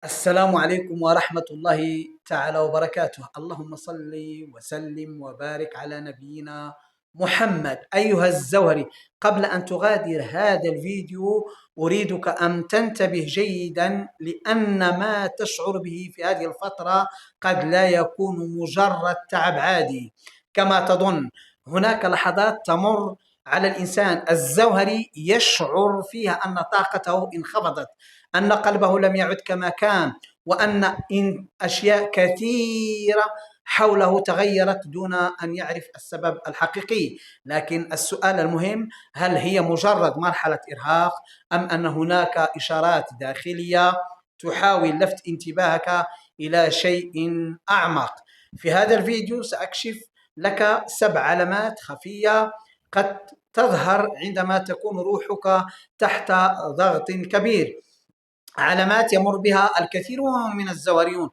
السلام عليكم ورحمة الله تعالى وبركاته. اللهم صل وسلم وبارك على نبينا محمد. أيها الزوهري، قبل أن تغادر هذا الفيديو أريدك أن تنتبه جيدا، لأن ما تشعر به في هذه الفترة قد لا يكون مجرد تعب عادي كما تظن. هناك لحظات تمر على الإنسان الزوهري يشعر فيها أن طاقته انخفضت، أن قلبه لم يعد كما كان، وأن أشياء كثيرة حوله تغيرت دون أن يعرف السبب الحقيقي. لكن السؤال المهم: هل هي مجرد مرحلة إرهاق، أم أن هناك إشارات داخلية تحاول لفت انتباهك إلى شيء أعمق؟ في هذا الفيديو سأكشف لك 7 علامات خفية قد تظهر عندما تكون روحك تحت ضغط كبير، علامات يمر بها الكثيرون من الزواريون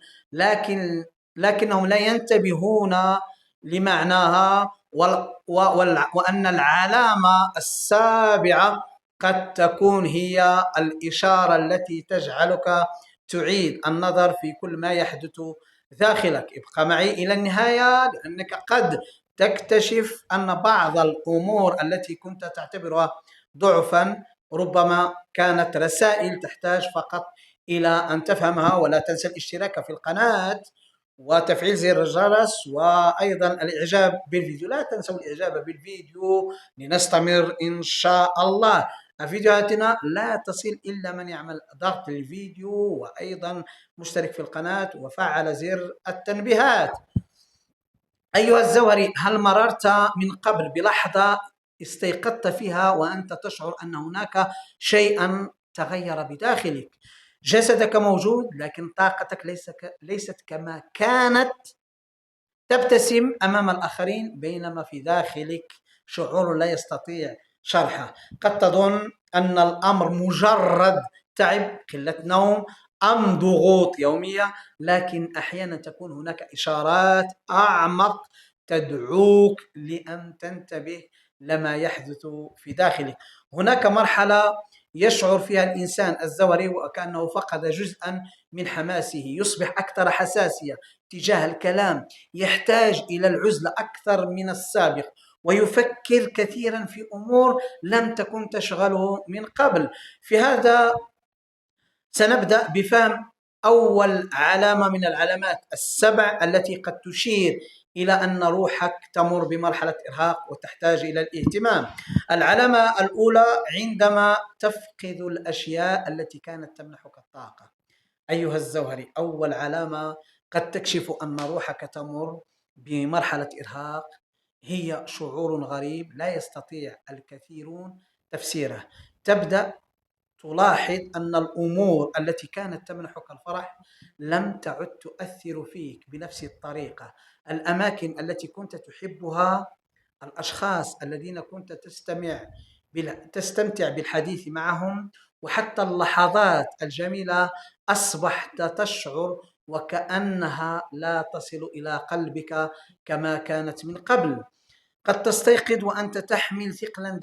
لكنهم لا ينتبهون لمعناها، وأن العلامة السابعة قد تكون هي الإشارة التي تجعلك تعيد النظر في كل ما يحدث داخلك. ابقى معي إلى النهاية، لأنك قد تكتشف أن بعض الأمور التي كنت تعتبرها ضعفا ربما كانت رسائل تحتاج فقط إلى أن تفهمها. ولا تنسى الاشتراك في القناة وتفعيل زر الجرس، وأيضا الإعجاب بالفيديو. لا تنسوا الإعجاب بالفيديو لنستمر إن شاء الله. فيديوهاتنا لا تصل إلا من يعمل ضغط الفيديو، وأيضا مشترك في القناة وفعل زر التنبيهات. أيها الزوهري، هل مررت من قبل بلحظة استيقظت فيها وأنت تشعر أن هناك شيئا تغير بداخلك؟ جسدك موجود، لكن طاقتك ليست كما كانت. تبتسم أمام الآخرين، بينما في داخلك شعور لا يستطيع شرحه. قد تظن أن الأمر مجرد تعب، قلة نوم، أم ضغوط يومية، لكن أحيانا تكون هناك إشارات أعمق تدعوك لأن تنتبه لما يحدث في داخلك. هناك مرحلة يشعر فيها الإنسان الزوهري وكأنه فقد جزءا من حماسه، يصبح أكثر حساسية تجاه الكلام، يحتاج إلى العزلة أكثر من السابق، ويفكر كثيرا في أمور لم تكن تشغله من قبل. في هذا سنبدأ بفهم أول علامة من العلامات ال7 التي قد تشير إلى أن روحك تمر بمرحلة إرهاق وتحتاج إلى الاهتمام. العلامة الأولى: عندما تفقد الأشياء التي كانت تمنحك الطاقة. أيها الزوهري، أول علامة قد تكشف أن روحك تمر بمرحلة إرهاق هي شعور غريب لا يستطيع الكثيرون تفسيره. تبدأ تلاحظ أن الأمور التي كانت تمنحك الفرح لم تعد تؤثر فيك بنفس الطريقة. الأماكن التي كنت تحبها، الأشخاص الذين كنت تستمتع بالحديث معهم، وحتى اللحظات الجميلة أصبحت تشعر وكأنها لا تصل إلى قلبك كما كانت من قبل. قد تستيقظ وأنت تحمل ثقلا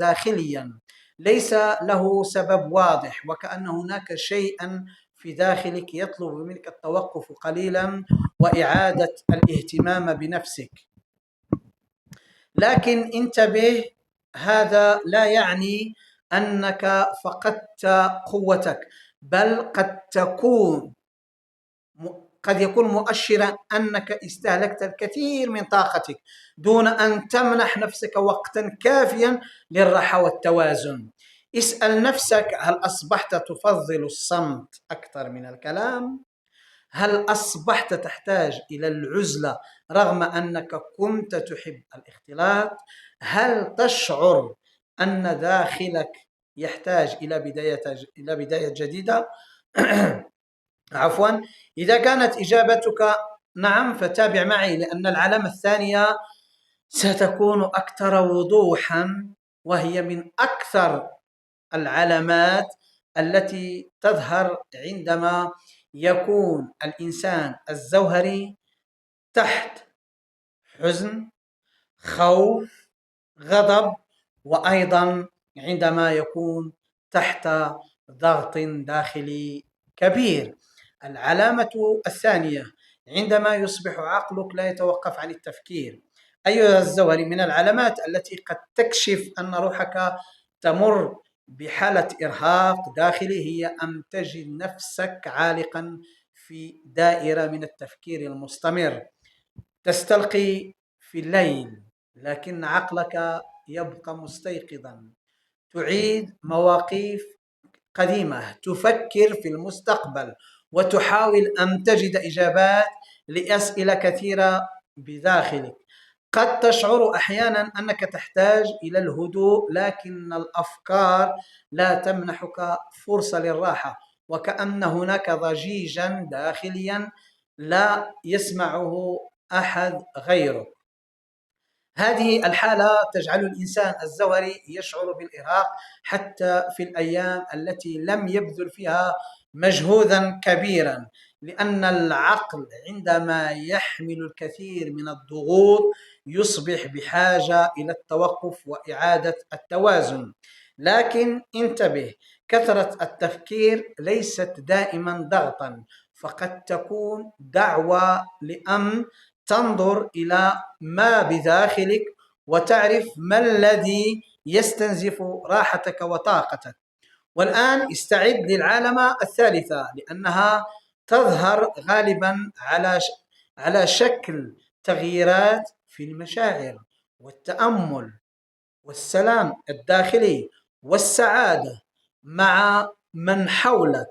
داخليا ليس له سبب واضح، وكأن هناك شيئا في داخلك يطلب منك التوقف قليلا وإعادة الاهتمام بنفسك. لكن انتبه، هذا لا يعني أنك فقدت قوتك، بل قد يكون مؤشرا أنك استهلكت الكثير من طاقتك دون أن تمنح نفسك وقتا كافيا للراحة والتوازن. اسأل نفسك: هل أصبحت تفضل الصمت أكثر من الكلام؟ هل أصبحت تحتاج إلى العزلة رغم أنك كنت تحب الاختلاط؟ هل تشعر أن داخلك يحتاج إلى بداية جديدة؟ عفوا. إذا كانت إجابتك نعم فتابع معي، لأن العلامة الثانية ستكون أكثر وضوحا، وهي من أكثر العلامات التي تظهر عندما يكون الإنسان الزوهري تحت حزن، خوف، غضب، وأيضا عندما يكون تحت ضغط داخلي كبير. العلامة الثانية: عندما يصبح عقلك لا يتوقف عن التفكير. أيها الزوهري، من العلامات التي قد تكشف أن روحك تمر بحالة إرهاق داخلي هي أن تجد نفسك عالقا في دائرة من التفكير المستمر. تستلقي في الليل لكن عقلك يبقى مستيقظا، تعيد مواقف قديمة، تفكر في المستقبل، وتحاول أن تجد إجابات لأسئلة كثيرة بداخلك. قد تشعر أحيانا أنك تحتاج إلى الهدوء، لكن الأفكار لا تمنحك فرصة للراحة، وكأن هناك ضجيجا داخليا لا يسمعه أحد غيرك. هذه الحالة تجعل الإنسان الزوهري يشعر بالإرهاق حتى في الأيام التي لم يبذل فيها مجهودا كبيرا، لأن العقل عندما يحمل الكثير من الضغوط يصبح بحاجة إلى التوقف وإعادة التوازن. لكن انتبه، كثرة التفكير ليست دائما ضغطا، فقد تكون دعوة لأن تنظر إلى ما بداخلك وتعرف ما الذي يستنزف راحتك وطاقتك. والآن استعد للعلامة الثالثة، لأنها تظهر غالبا على شكل تغييرات في المشاعر والتأمل والسلام الداخلي والسعادة مع من حولك،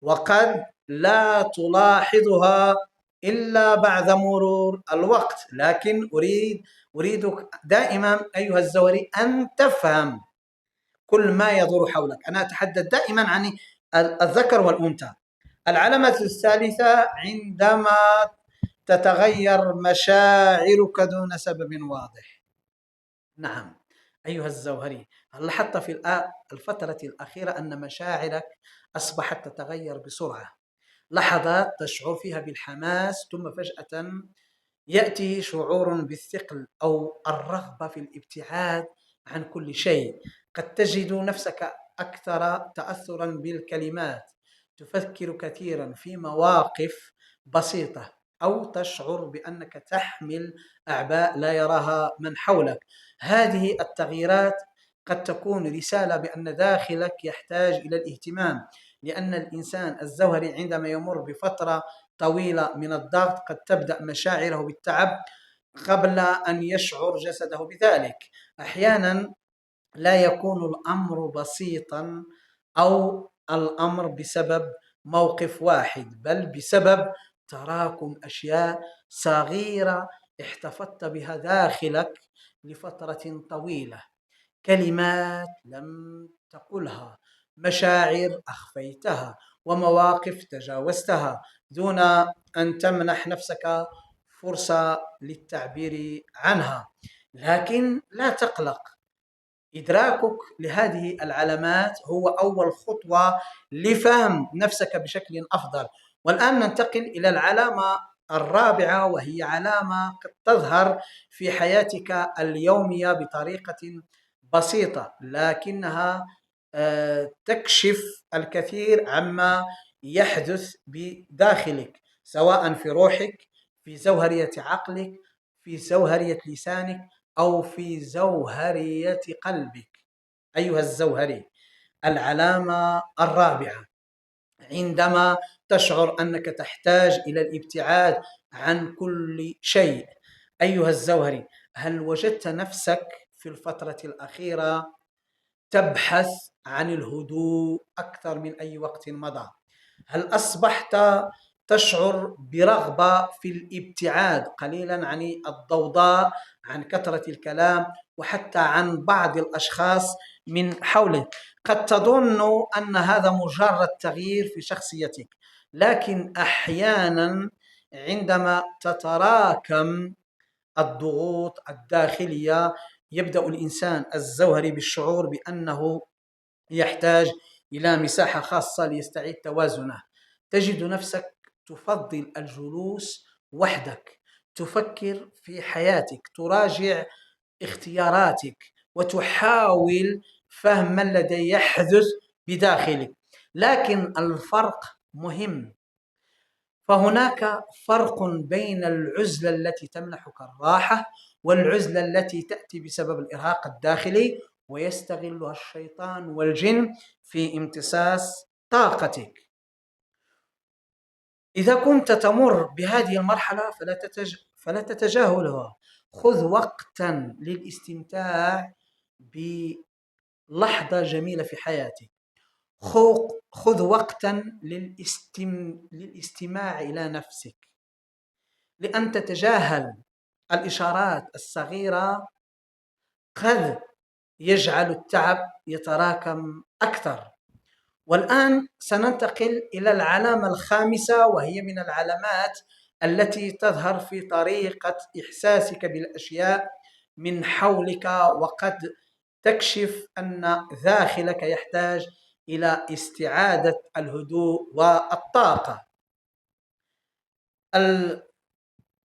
وقد لا تلاحظها إلا بعد مرور الوقت. لكن أريدك دائما أيها الزوهري أن تفهم كل ما يدور حولك. أنا أتحدث دائما عن الذكر والأنثى. العلامة الثالثة: عندما تتغير مشاعرك دون سبب واضح. نعم أيها الزوهري، هل لاحظت في الفترة الأخيرة أن مشاعرك أصبحت تتغير بسرعة؟ لحظات تشعر فيها بالحماس، ثم فجأة يأتي شعور بالثقل أو الرغبة في الابتعاد عن كل شيء. قد تجد نفسك أكثر تأثرا بالكلمات، تفكر كثيرا في مواقف بسيطة، أو تشعر بأنك تحمل أعباء لا يراها من حولك. هذه التغييرات قد تكون رسالة بأن داخلك يحتاج إلى الاهتمام، لأن الإنسان الزوهري عندما يمر بفترة طويلة من الضغط قد تبدأ مشاعره بالتعب قبل أن يشعر جسده بذلك. أحيانا لا يكون الأمر بسيطا أو الأمر بسبب موقف واحد، بل بسبب تراكم أشياء صغيرة احتفظت بها داخلك لفترة طويلة. كلمات لم تقلها، مشاعر أخفيتها، ومواقف تجاوزتها دون أن تمنح نفسك فرصة للتعبير عنها. لكن لا تقلق، إدراكك لهذه العلامات هو أول خطوة لفهم نفسك بشكل أفضل. والآن ننتقل إلى العلامة الرابعة، وهي علامة قد تظهر في حياتك اليومية بطريقة بسيطة، لكنها تكشف الكثير عما يحدث بداخلك، سواء في روحك، في زوهرية عقلك، في زوهرية لسانك، أو في زوهرية قلبك. أيها الزوهري، العلامة الرابعة: عندما تشعر أنك تحتاج إلى الابتعاد عن كل شيء. أيها الزوهري، هل وجدت نفسك في الفترة الأخيرة تبحث عن الهدوء أكثر من أي وقت مضى؟ هل أصبحت تشعر برغبة في الابتعاد قليلا عن الضوضاء، عن كثرة الكلام، وحتى عن بعض الأشخاص من حولك؟ قد تظن أن هذا مجرد تغيير في شخصيتك، لكن أحيانا عندما تتراكم الضغوط الداخلية يبدأ الإنسان الزوهري بالشعور بأنه يحتاج إلى مساحة خاصة ليستعيد توازنه. تجد نفسك تفضل الجلوس وحدك، تفكر في حياتك، تراجع اختياراتك، وتحاول فهم ما الذي يحدث بداخلك. لكن الفرق مهم. فهناك فرق بين العزلة التي تمنحك الراحة والعزلة التي تأتي بسبب الإرهاق الداخلي، ويستغلها الشيطان والجن في امتصاص طاقتك. إذا كنت تمر بهذه المرحلة فلا تتجاهلها. خذ وقتا للاستمتاع بلحظة جميلة في حياتك. خذ وقتا للاستماع إلى نفسك، لأن تتجاهل الإشارات الصغيرة قد يجعل التعب يتراكم أكثر. والآن سننتقل إلى العلامة الخامسة، وهي من العلامات التي تظهر في طريقة إحساسك بالأشياء من حولك، وقد تكشف أن داخلك يحتاج إلى استعادة الهدوء والطاقة.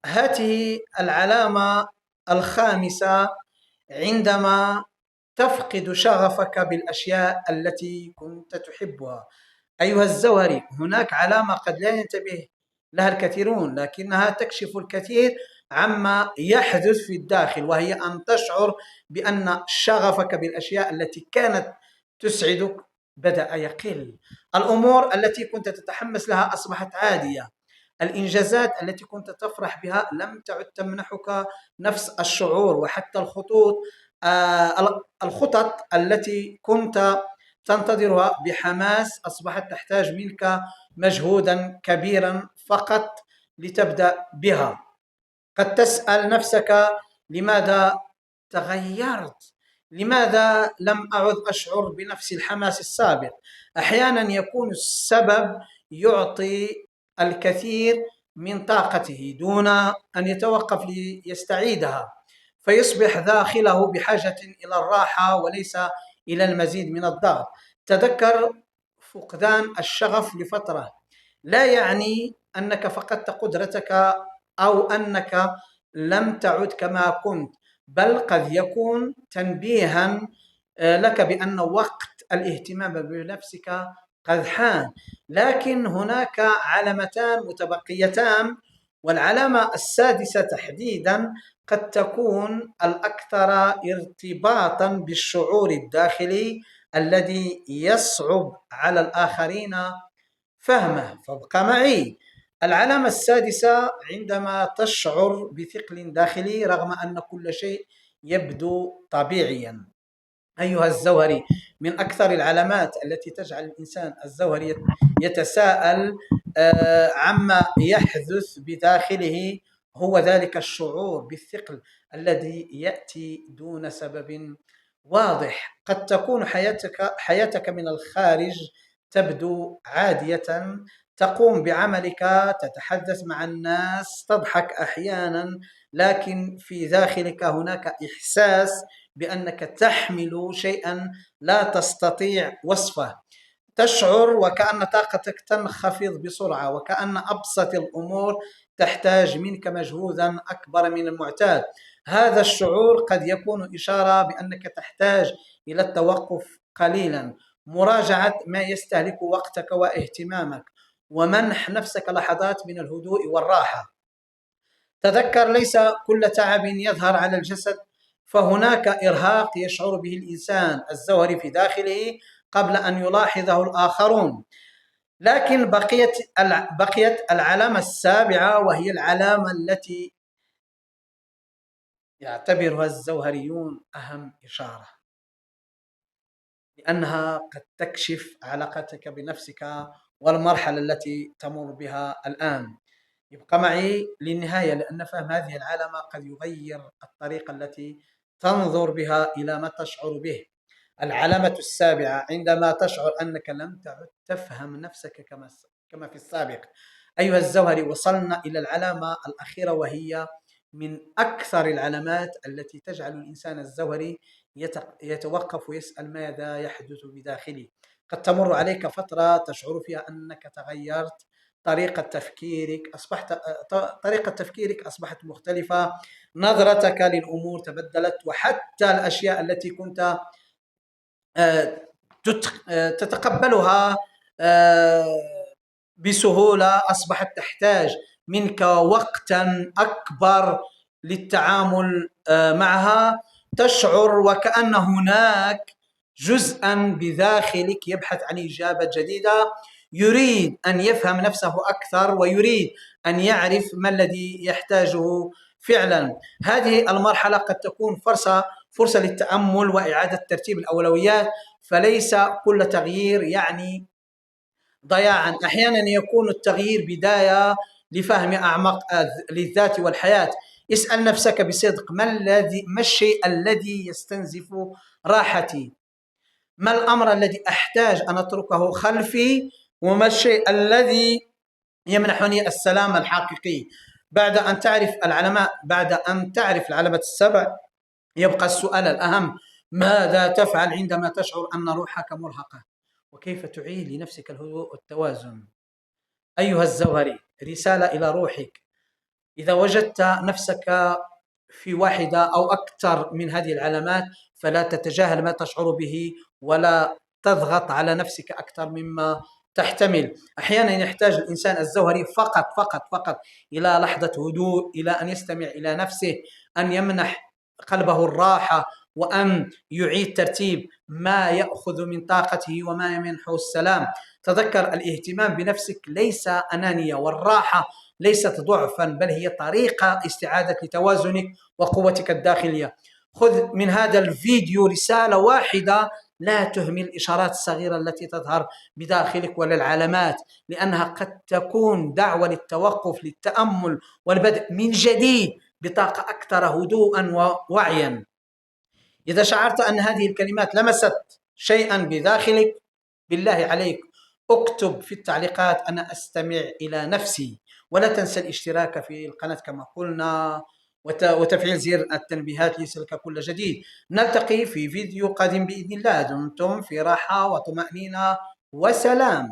هذه العلامة الخامسة عندما تفقد شغفك بالأشياء التي كنت تحبها. أيها الزوهري، هناك علامة قد لا ينتبه لها الكثيرون، لكنها تكشف الكثير عما يحدث في الداخل، وهي أن تشعر بأن شغفك بالأشياء التي كانت تسعدك بدأ يقل. الأمور التي كنت تتحمس لها أصبحت عادية. الإنجازات التي كنت تفرح بها لم تعد تمنحك نفس الشعور. وحتى الخطط التي كنت تنتظرها بحماس أصبحت تحتاج منك مجهودا كبيرا فقط لتبدأ بها. قد تسأل نفسك: لماذا تغيرت؟ لماذا لم أعد أشعر بنفس الحماس السابق؟ أحيانا يكون السبب يعطي الكثير من طاقته دون أن يتوقف ليستعيدها، فيصبح داخله بحاجة إلى الراحة وليس إلى المزيد من الضغط. تذكر، فقدان الشغف لفترة لا يعني أنك فقدت قدرتك أو أنك لم تعد كما كنت، بل قد يكون تنبيها لك بأن وقت الاهتمام بنفسك قد حان. لكن هناك علامتان متبقيتان، والعلامة السادسة تحديدا قد تكون الأكثر ارتباطا بالشعور الداخلي الذي يصعب على الآخرين فهمه. فابقى معي. العلامة السادسة: عندما تشعر بثقل داخلي رغم أن كل شيء يبدو طبيعيا. أيها الزوهري، من أكثر العلامات التي تجعل الإنسان الزوهري يتساءل عما يحدث بداخله هو ذلك الشعور بالثقل الذي يأتي دون سبب واضح. قد تكون حياتك من الخارج تبدو عادية، تقوم بعملك، تتحدث مع الناس، تضحك أحيانا، لكن في داخلك هناك إحساس بأنك تحمل شيئا لا تستطيع وصفه. تشعر وكأن طاقتك تنخفض بسرعة، وكأن أبسط الأمور تحتاج منك مجهودا أكبر من المعتاد. هذا الشعور قد يكون إشارة بأنك تحتاج إلى التوقف قليلا، مراجعة ما يستهلك وقتك واهتمامك، ومنح نفسك لحظات من الهدوء والراحة. تذكر، ليس كل تعب يظهر على الجسد، فهناك إرهاق يشعر به الإنسان الزوهري في داخله قبل أن يلاحظه الآخرون. لكن بقيت العلامة السابعة، وهي العلامة التي يعتبرها الزوهريون أهم إشارة، لأنها قد تكشف علاقتك بنفسك والمرحلة التي تمر بها الآن. يبقى معي للنهاية، لأن فهم هذه العلامة قد يغير الطريقة التي تنظر بها إلى ما تشعر به. العلامة السابعة: عندما تشعر أنك لم تعد تفهم نفسك كما في السابق. أيها الزوهري، وصلنا إلى العلامة الأخيرة، وهي من أكثر العلامات التي تجعل الإنسان الزوهري يتوقف ويسأل ماذا يحدث بداخله. قد تمر عليك فترة تشعر فيها أنك تغيرت، طريقة تفكيرك أصبحت مختلفة، نظرتك للأمور تبدلت، وحتى الأشياء التي كنت تتقبلها بسهولة أصبحت تحتاج منك وقتا أكبر للتعامل معها، تشعر وكأن هناك جزءا بداخلك يبحث عن إجابة جديدة، يريد أن يفهم نفسه أكثر ويريد أن يعرف ما الذي يحتاجه فعلا. هذه المرحلة قد تكون فرصة للتأمل وإعادة ترتيب الأولويات، فليس كل تغيير يعني ضياعا. أحيانا يكون التغيير بداية لفهم أعمق للذات والحياة. اسأل نفسك بصدق: ما الشيء الذي يستنزف راحتي؟ ما الأمر الذي أحتاج أن أتركه خلفي؟ وما الشيء الذي يمنحني السلام الحقيقي؟ بعد أن تعرف العلامات السبع، يبقى السؤال الأهم: ماذا تفعل عندما تشعر أن روحك مرهقة؟ وكيف تعيد لنفسك الهدوء والتوازن؟ أيها الزوهري، رسالة إلى روحك: إذا وجدت نفسك في واحدة أو أكثر من هذه العلامات، فلا تتجاهل ما تشعر به ولا تضغط على نفسك أكثر مما تحتمل. أحيانا يحتاج الإنسان الزوهري فقط فقط فقط إلى لحظة هدوء، إلى أن يستمع إلى نفسه، أن يمنح قلبه الراحة، وأن يعيد ترتيب ما يأخذ من طاقته وما يمنحه السلام. تذكر: الاهتمام بنفسك ليس أنانية، والراحة ليست ضعفا، بل هي طريقة استعادة لتوازنك وقوتك الداخلية. خذ من هذا الفيديو رسالة واحدة: لا تهمل الإشارات الصغيرة التي تظهر بداخلك ولا العلامات، لأنها قد تكون دعوة للتوقف، للتأمل والبدء من جديد بطاقة أكثر هدوءا ووعيا. إذا شعرت أن هذه الكلمات لمست شيئا بداخلك، بالله عليك اكتب في التعليقات: أنا أستمع إلى نفسي. ولا تنسى الاشتراك في القناة كما قلنا، وتفعيل زر التنبيهات ليصلك كل جديد. نلتقي في فيديو قادم بإذن الله. دمتم في راحة وطمأنينة وسلام.